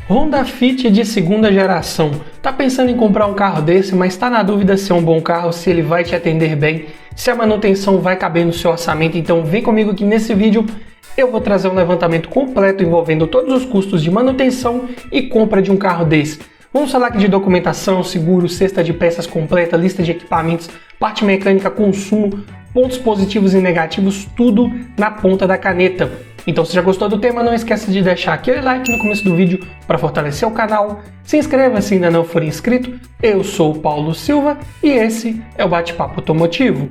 Honda Fit de segunda geração. Tá pensando em comprar um carro desse, mas tá na dúvida se é um bom carro, se ele vai te atender bem, se a manutenção vai caber no seu orçamento? Então vem comigo que nesse vídeo eu vou trazer um levantamento completo envolvendo todos os custos de manutenção e compra de um carro desse. Vamos falar aqui de documentação, seguro, cesta de peças completa, lista de equipamentos, parte mecânica, consumo, pontos positivos e negativos, tudo na ponta da caneta. Então, se já gostou do tema, não esqueça de deixar aquele like no começo do vídeo para fortalecer o canal. Se inscreva se ainda não for inscrito. Eu sou o Paulo Silva e esse é o Bate-Papo Automotivo.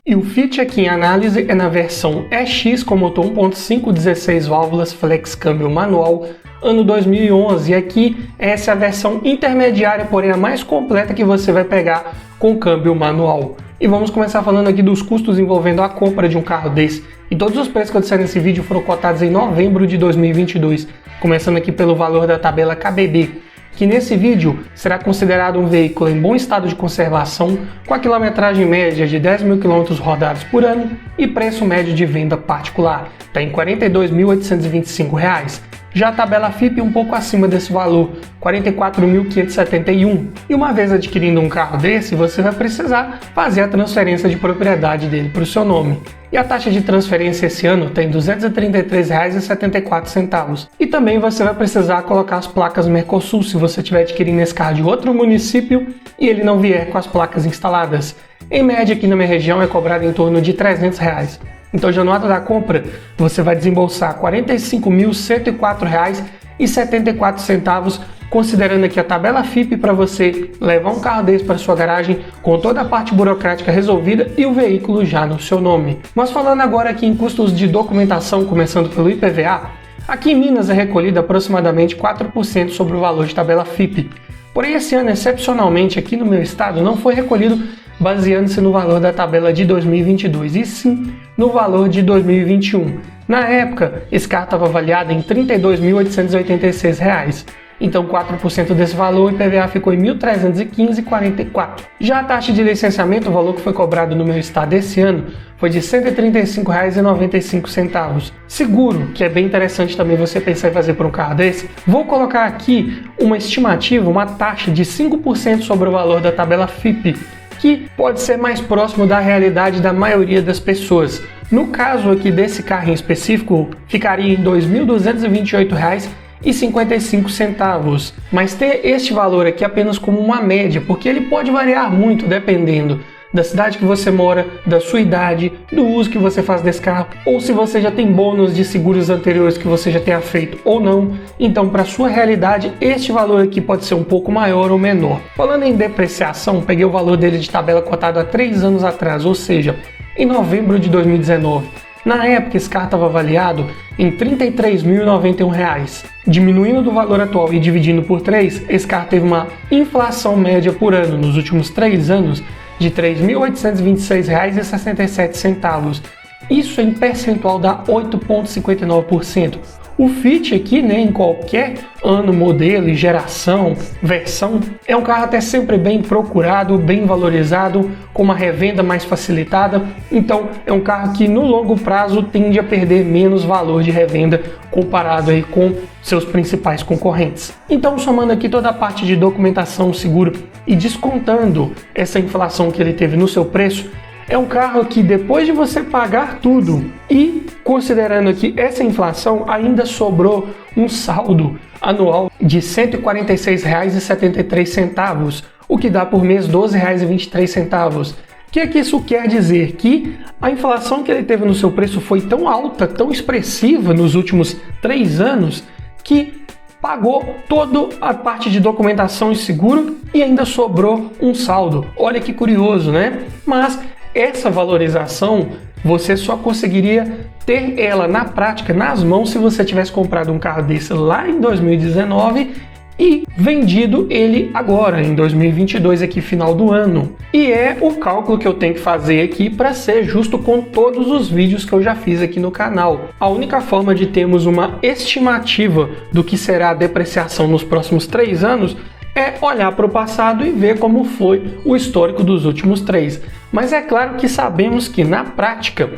E o Fit aqui em análise é na versão EX com motor 1.5, 16 válvulas, flex câmbio manual, ano 2011. E aqui essa é a versão intermediária, porém a mais completa que você vai pegar com câmbio manual. E vamos começar falando aqui dos custos envolvendo a compra de um carro desse. E todos os preços que eu disser nesse vídeo foram cotados em novembro de 2022, começando aqui pelo valor da tabela KBB, que nesse vídeo será considerado um veículo em bom estado de conservação, com a quilometragem média de 10 mil km rodados por ano e preço médio de venda particular, está em R$ 42.825. Já a tabela FIPE um pouco acima desse valor, R$ 44.571. E uma vez adquirindo um carro desse, você vai precisar fazer a transferência de propriedade dele para o seu nome. E a taxa de transferência esse ano está em R$ 233,74. E também você vai precisar colocar as placas Mercosul se você estiver adquirindo esse carro de outro município e ele não vier com as placas instaladas. Em média aqui na minha região é cobrado em torno de R$ 300. Então, já no ato da compra, você vai desembolsar R$ 45.104,74, considerando aqui a tabela FIPE para você levar um carro desse para sua garagem com toda a parte burocrática resolvida e o veículo já no seu nome. Mas falando agora aqui em custos de documentação, começando pelo IPVA, aqui em Minas é recolhido aproximadamente 4% sobre o valor de tabela FIPE. Porém, esse ano, excepcionalmente, aqui no meu estado, não foi recolhido baseando-se no valor da tabela de 2022, e sim no valor de 2021. Na época, esse carro estava avaliado em R$ 32.886. Então, 4% desse valor, o IPVA ficou em R$ 1.315,44. Já a taxa de licenciamento, o valor que foi cobrado no meu estado esse ano, foi de R$ 135,95. Seguro, que é bem interessante também você pensar em fazer por um carro desse, vou colocar aqui uma estimativa, uma taxa de 5% sobre o valor da tabela FIPE, que pode ser mais próximo da realidade da maioria das pessoas. No caso aqui desse carro em específico, ficaria em R$ 2.228,55, mas ter este valor aqui apenas como uma média, porque ele pode variar muito dependendo da cidade que você mora, da sua idade, do uso que você faz desse carro, ou se você já tem bônus de seguros anteriores que você já tenha feito ou não. Então, para sua realidade, este valor aqui pode ser um pouco maior ou menor. Falando em depreciação, peguei o valor dele de tabela cotado há 3 anos atrás, ou seja, em novembro de 2019. Na época, esse carro estava avaliado em R$ 33.091. Diminuindo do valor atual e dividindo por 3, esse carro teve uma inflação média por ano nos últimos 3 anos de R$ 3.826,67. Isso em percentual dá 8,59%. O Fit aqui, em qualquer ano, modelo e geração, versão, é um carro até sempre bem procurado, bem valorizado, com uma revenda mais facilitada. Então, é um carro que no longo prazo tende a perder menos valor de revenda comparado aí com seus principais concorrentes. Então, somando aqui toda a parte de documentação, seguro e descontando essa inflação que ele teve no seu preço, é um carro que depois de você pagar tudo e considerando aqui essa inflação, ainda sobrou um saldo anual de R$ 146,73, o que dá por mês R$ 12,23. O que é que isso quer dizer? Que a inflação que ele teve no seu preço foi tão alta, tão expressiva nos últimos 3 anos, que pagou toda a parte de documentação e seguro e ainda sobrou um saldo. Olha que curioso, né? Mas essa valorização você só conseguiria ter ela na prática, nas mãos, se você tivesse comprado um carro desse lá em 2019 e vendido ele agora, em 2022, aqui final do ano. E é o cálculo que eu tenho que fazer aqui para ser justo com todos os vídeos que eu já fiz aqui no canal. A única forma de termos uma estimativa do que será a depreciação nos próximos 3 anos é olhar para o passado e ver como foi o histórico dos últimos 3. Mas é claro que sabemos que na prática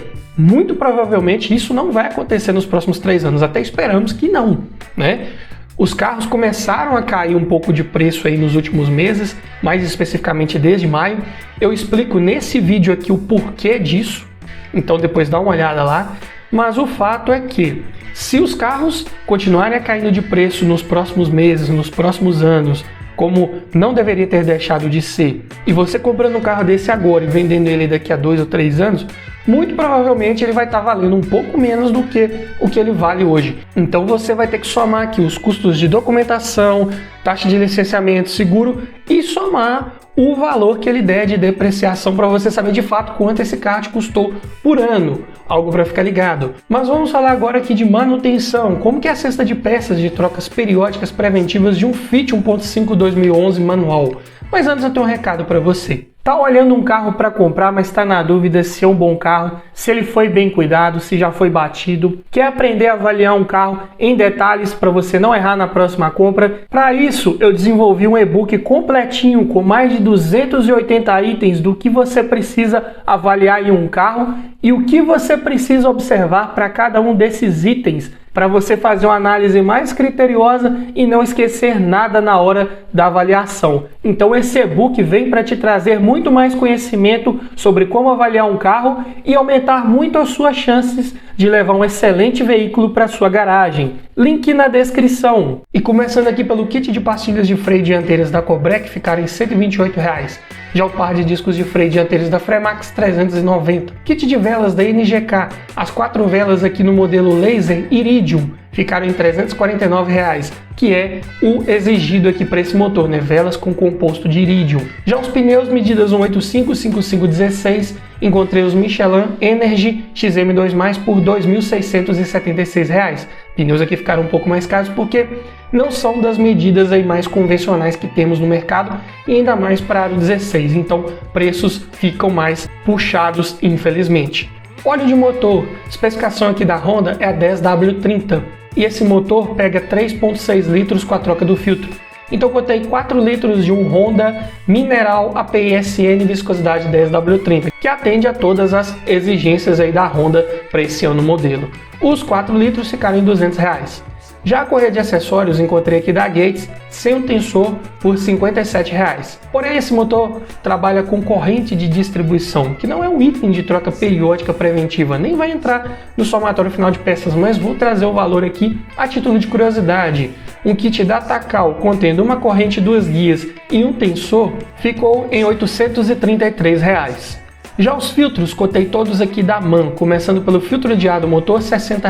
muito provavelmente isso não vai acontecer nos próximos 3 anos, até esperamos que não, né? Os carros começaram a cair um pouco de preço aí nos últimos meses, mais especificamente desde maio. Eu explico nesse vídeo aqui o porquê disso, então depois dá uma olhada lá. Mas o fato é que, se os carros continuarem a caindo de preço nos próximos meses, nos próximos anos, como não deveria ter deixado de ser, e você comprando um carro desse agora e vendendo ele daqui a 2 ou 3 anos, muito provavelmente ele vai estar valendo um pouco menos do que o que ele vale hoje. Então você vai ter que somar aqui os custos de documentação, taxa de licenciamento, seguro e somar o valor que ele der de depreciação para você saber de fato quanto esse carro te custou por ano. Algo para ficar ligado. Mas vamos falar agora aqui de manutenção. Como que é a cesta de peças de trocas periódicas preventivas de um Fit 1.5 2011 manual? Mas antes eu tenho um recado para você. Tá olhando um carro para comprar, mas está na dúvida se é um bom carro, se ele foi bem cuidado, se já foi batido. Quer aprender a avaliar um carro em detalhes para você não errar na próxima compra? Para isso, eu desenvolvi um e-book completinho com mais de 280 itens do que você precisa avaliar em um carro e o que você precisa observar para cada um desses itens, para você fazer uma análise mais criteriosa e não esquecer nada na hora da avaliação. Então esse e-book vem para te trazer muito mais conhecimento sobre como avaliar um carro e aumentar muito as suas chances de levar um excelente veículo para sua garagem. Link na descrição. E começando aqui pelo kit de pastilhas de freio dianteiras da Cobrec, ficaram em R$ 128. Já o par de discos de freio dianteiros da Fremax, 390. Kit de velas da NGK, as 4 velas aqui no modelo Laser Iridium, ficaram em R$ 349, que é o exigido aqui para esse motor, né? Velas com composto de Iridium. Já os pneus medidas 185/55/16, encontrei os Michelin Energy XM2+, por R$ 2.676. Pneus aqui ficaram um pouco mais caros porque não são das medidas aí mais convencionais que temos no mercado e ainda mais para aro 16, então preços ficam mais puxados, infelizmente. Óleo de motor, especificação aqui da Honda é a 10W30 e esse motor pega 3.6 litros com a troca do filtro. Então eu botei 4 litros de um Honda Mineral API-SN viscosidade 10W30, que atende a todas as exigências aí da Honda para esse ano modelo. Os 4 litros ficaram em R$ 200. Já a correia de acessórios encontrei aqui da Gates, sem o tensor, por R$ 57. Porém, esse motor trabalha com corrente de distribuição, que não é um item de troca periódica preventiva, nem vai entrar no somatório final de peças, mas vou trazer o valor aqui a título de curiosidade. Um kit da Takal contendo uma corrente, 2 guias e um tensor ficou em R$ 833. Já os filtros, cotei todos aqui da MAN, começando pelo filtro de ar do motor, R$ 60.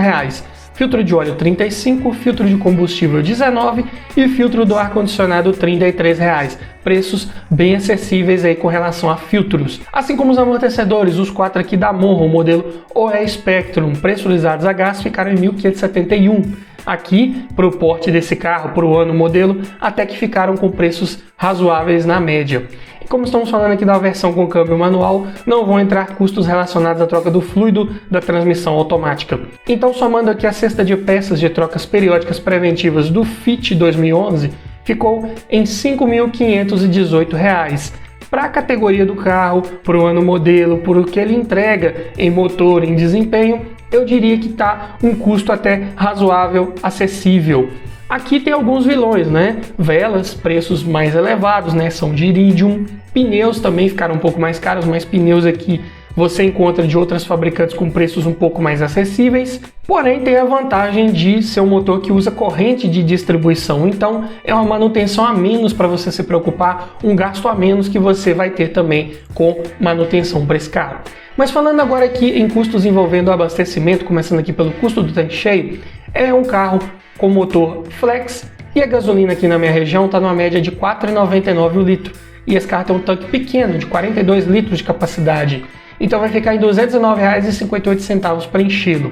Filtro de óleo 35, filtro de combustível 19 e filtro do ar-condicionado 33 reais. Preços bem acessíveis aí com relação a filtros. Assim como os amortecedores, os 4 aqui da Monro, modelo OE Spectrum, pressurizados a gás, ficaram em 1.571. Aqui, para o porte desse carro, para o ano modelo, até que ficaram com preços razoáveis na média. E como estamos falando aqui da versão com câmbio manual, não vão entrar custos relacionados à troca do fluido da transmissão automática. Então, somando aqui a cesta de peças de trocas periódicas preventivas do Fit 2011, ficou em R$ 5.518. Para a categoria do carro, para o ano modelo, por o que ele entrega em motor, em desempenho, eu diria que está um custo até razoável, acessível. Aqui tem alguns vilões, né? Velas, preços mais elevados, né? São de Iridium. Pneus também ficaram um pouco mais caros, mas pneus aqui você encontra de outras fabricantes com preços um pouco mais acessíveis. Porém, tem a vantagem de ser um motor que usa corrente de distribuição. Então, é uma manutenção a menos para você se preocupar, um gasto a menos que você vai ter também com manutenção para esse carro. Mas falando agora aqui em custos envolvendo o abastecimento, começando aqui pelo custo do tanque cheio, é um carro com motor flex e a gasolina aqui na minha região está numa média de R$ 4,99 o litro. E esse carro tem um tanque pequeno, de 42 litros de capacidade. Então vai ficar em R$ 219,58 para enchê-lo.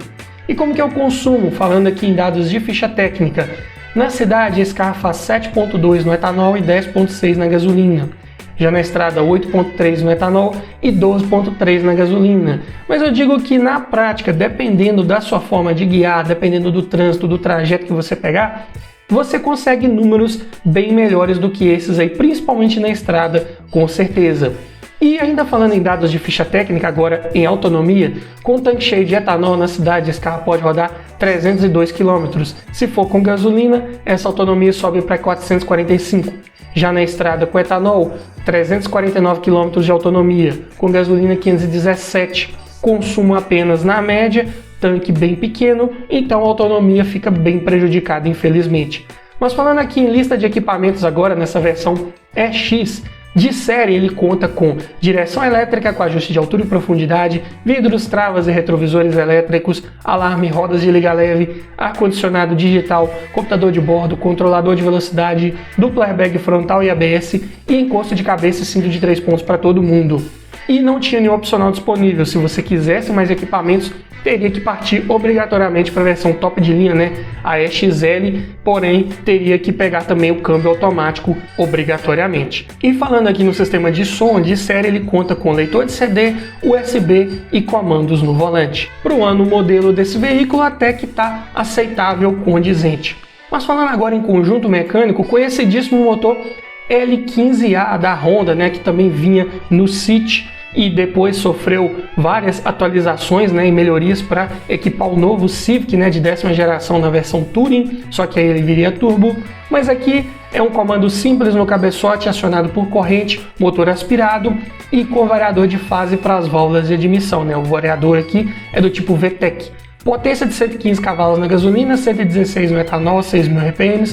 E como que é o consumo? Falando aqui em dados de ficha técnica. Na cidade, esse carro faz 7,2 no etanol e 10,6 na gasolina. Já na estrada, 8,3 no etanol e 12,3 na gasolina. Mas eu digo que na prática, dependendo da sua forma de guiar, dependendo do trânsito, do trajeto que você pegar, você consegue números bem melhores do que esses aí, principalmente na estrada, com certeza. E ainda falando em dados de ficha técnica, agora em autonomia, com um tanque cheio de etanol na cidade, esse carro pode rodar 302 km. Se for com gasolina, essa autonomia sobe para 445. Já na estrada com etanol, 349 km de autonomia, com gasolina 517. Consumo apenas na média, tanque bem pequeno, então a autonomia fica bem prejudicada, infelizmente. Mas falando aqui em lista de equipamentos agora, nessa versão EX, de série ele conta com direção elétrica com ajuste de altura e profundidade, vidros, travas e retrovisores elétricos, alarme, rodas de liga leve, ar-condicionado digital, computador de bordo, controlador de velocidade, duplo airbag frontal e ABS e encosto de cabeça e cinto de 3 pontos para todo mundo. E não tinha nenhum opcional disponível. Se você quisesse mais equipamentos, teria que partir obrigatoriamente para a versão top de linha, né? A EXL, porém teria que pegar também o câmbio automático obrigatoriamente. E falando aqui no sistema de som, de série ele conta com leitor de CD, USB e comandos no volante. Para o ano modelo desse veículo até que está aceitável, condizente. Mas falando agora em conjunto mecânico, conhecidíssimo motor L15A da Honda, né, que também vinha no City e depois sofreu várias atualizações, né, e melhorias para equipar o novo Civic, né, de 10ª geração na versão Touring, só que aí ele viria turbo. Mas aqui é um comando simples no cabeçote, acionado por corrente, motor aspirado e com variador de fase para as válvulas de admissão, né. O variador aqui é do tipo VTEC. Potência de 115 cavalos na gasolina, 116 no etanol, 6.000 RPM,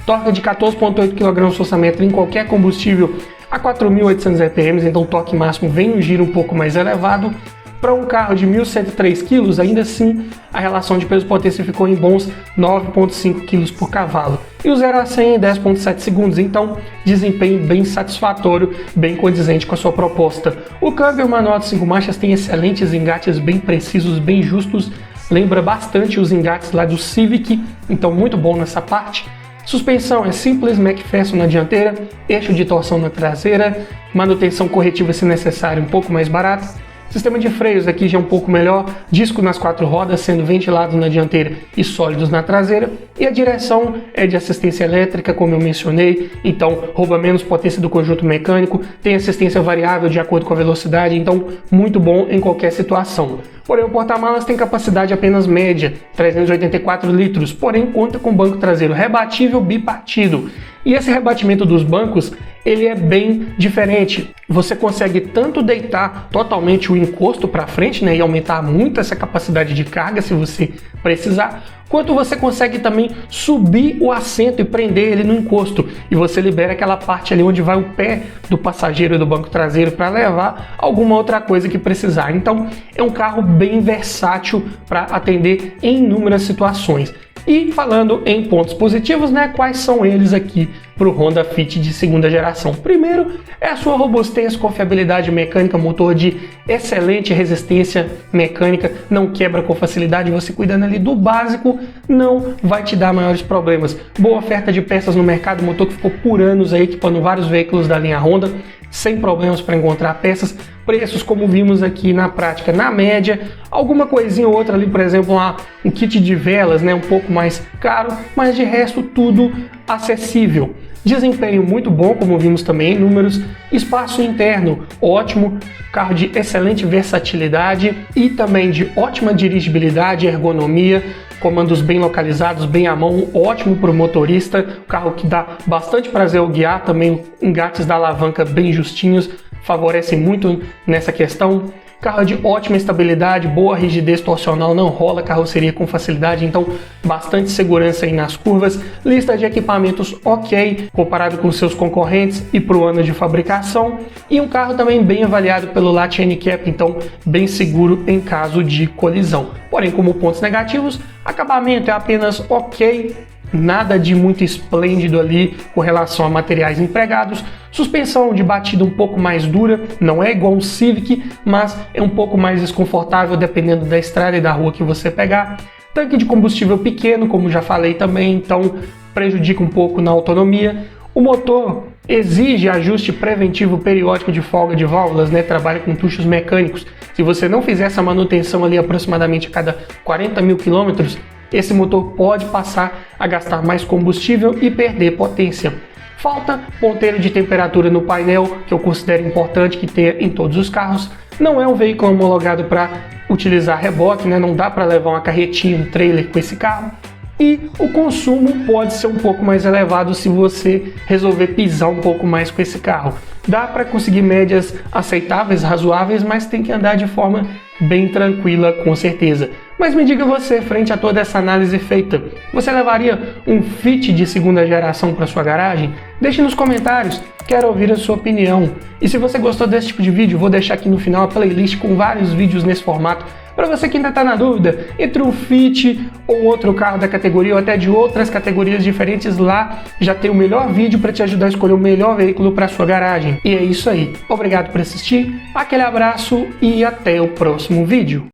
torque de 14,8 kg/m em qualquer combustível a 4.800 RPM, então o torque máximo vem no giro um pouco mais elevado. Para um carro de 1.103 kg, ainda assim, a relação de peso-potência ficou em bons 9,5 kg por cavalo. E o 0 a 100 em 10,7 segundos, então desempenho bem satisfatório, bem condizente com a sua proposta. O câmbio manual de 5 marchas tem excelentes engates bem precisos, bem justos, lembra bastante os engates lá do Civic, então muito bom nessa parte. Suspensão é simples, McPherson na dianteira, eixo de torção na traseira, manutenção corretiva se necessário um pouco mais barata. Sistema de freios aqui já é um pouco melhor, disco nas 4 rodas sendo ventilados na dianteira e sólidos na traseira, e a direção é de assistência elétrica, como eu mencionei, então rouba menos potência do conjunto mecânico, tem assistência variável de acordo com a velocidade, então muito bom em qualquer situação. Porém, o porta-malas tem capacidade apenas média, 384 litros, porém conta com banco traseiro rebatível bipartido. E esse rebatimento dos bancos, ele é bem diferente. Você consegue tanto deitar totalmente o encosto para frente, né, e aumentar muito essa capacidade de carga se você precisar, quanto você consegue também subir o assento e prender ele no encosto. E você libera aquela parte ali onde vai o pé do passageiro do banco traseiro para levar alguma outra coisa que precisar. Então, é um carro bem versátil para atender em inúmeras situações. E falando em pontos positivos, né, quais são eles aqui para o Honda Fit de 2ª geração? Primeiro é a sua robustez, confiabilidade mecânica, motor de excelente resistência mecânica, não quebra com facilidade, você cuidando ali do básico não vai te dar maiores problemas. Boa oferta de peças no mercado, motor que ficou por anos aí equipando vários veículos da linha Honda, sem problemas para encontrar peças. Preços como vimos aqui na prática, na média, alguma coisinha ou outra ali, por exemplo, um kit de velas, né, um pouco mais caro, mas de resto tudo acessível. Desempenho muito bom, como vimos também em números, espaço interno ótimo, carro de excelente versatilidade e também de ótima dirigibilidade, ergonomia, comandos bem localizados, bem à mão, ótimo para o motorista, carro que dá bastante prazer ao guiar, também engates da alavanca bem justinhos, favorecem muito nessa questão. Carro de ótima estabilidade, boa rigidez torcional, não rola carroceria com facilidade, então bastante segurança aí nas curvas. Lista de equipamentos ok, comparado com seus concorrentes e para o ano de fabricação. E um carro também bem avaliado pelo Lat NCAP, então bem seguro em caso de colisão. Porém, como pontos negativos, acabamento é apenas ok, nada de muito esplêndido ali com relação a materiais empregados. Suspensão de batida um pouco mais dura, não é igual um Civic, mas é um pouco mais desconfortável dependendo da estrada e da rua que você pegar. Tanque de combustível pequeno, como já falei também, então prejudica um pouco na autonomia. O motor exige ajuste preventivo periódico de folga de válvulas, né? Trabalha com tuchos mecânicos. Se você não fizer essa manutenção ali aproximadamente a cada 40.000 km, esse motor pode passar a gastar mais combustível e perder potência. Falta ponteiro de temperatura no painel, que eu considero importante que tenha em todos os carros. Não é um veículo homologado para utilizar reboque, né? Não dá para levar uma carretinha, um trailer com esse carro. E o consumo pode ser um pouco mais elevado se você resolver pisar um pouco mais com esse carro. Dá para conseguir médias aceitáveis, razoáveis, mas tem que andar de forma bem tranquila, com certeza. Mas me diga você, frente a toda essa análise feita, você levaria um Fit de segunda geração para sua garagem? Deixe nos comentários, quero ouvir a sua opinião. E se você gostou desse tipo de vídeo, vou deixar aqui no final a playlist com vários vídeos nesse formato, para você que ainda está na dúvida entre um Fit ou outro carro da categoria ou até de outras categorias diferentes, lá já tem o melhor vídeo para te ajudar a escolher o melhor veículo para sua garagem. E é isso aí. Obrigado por assistir, aquele abraço e até o próximo vídeo.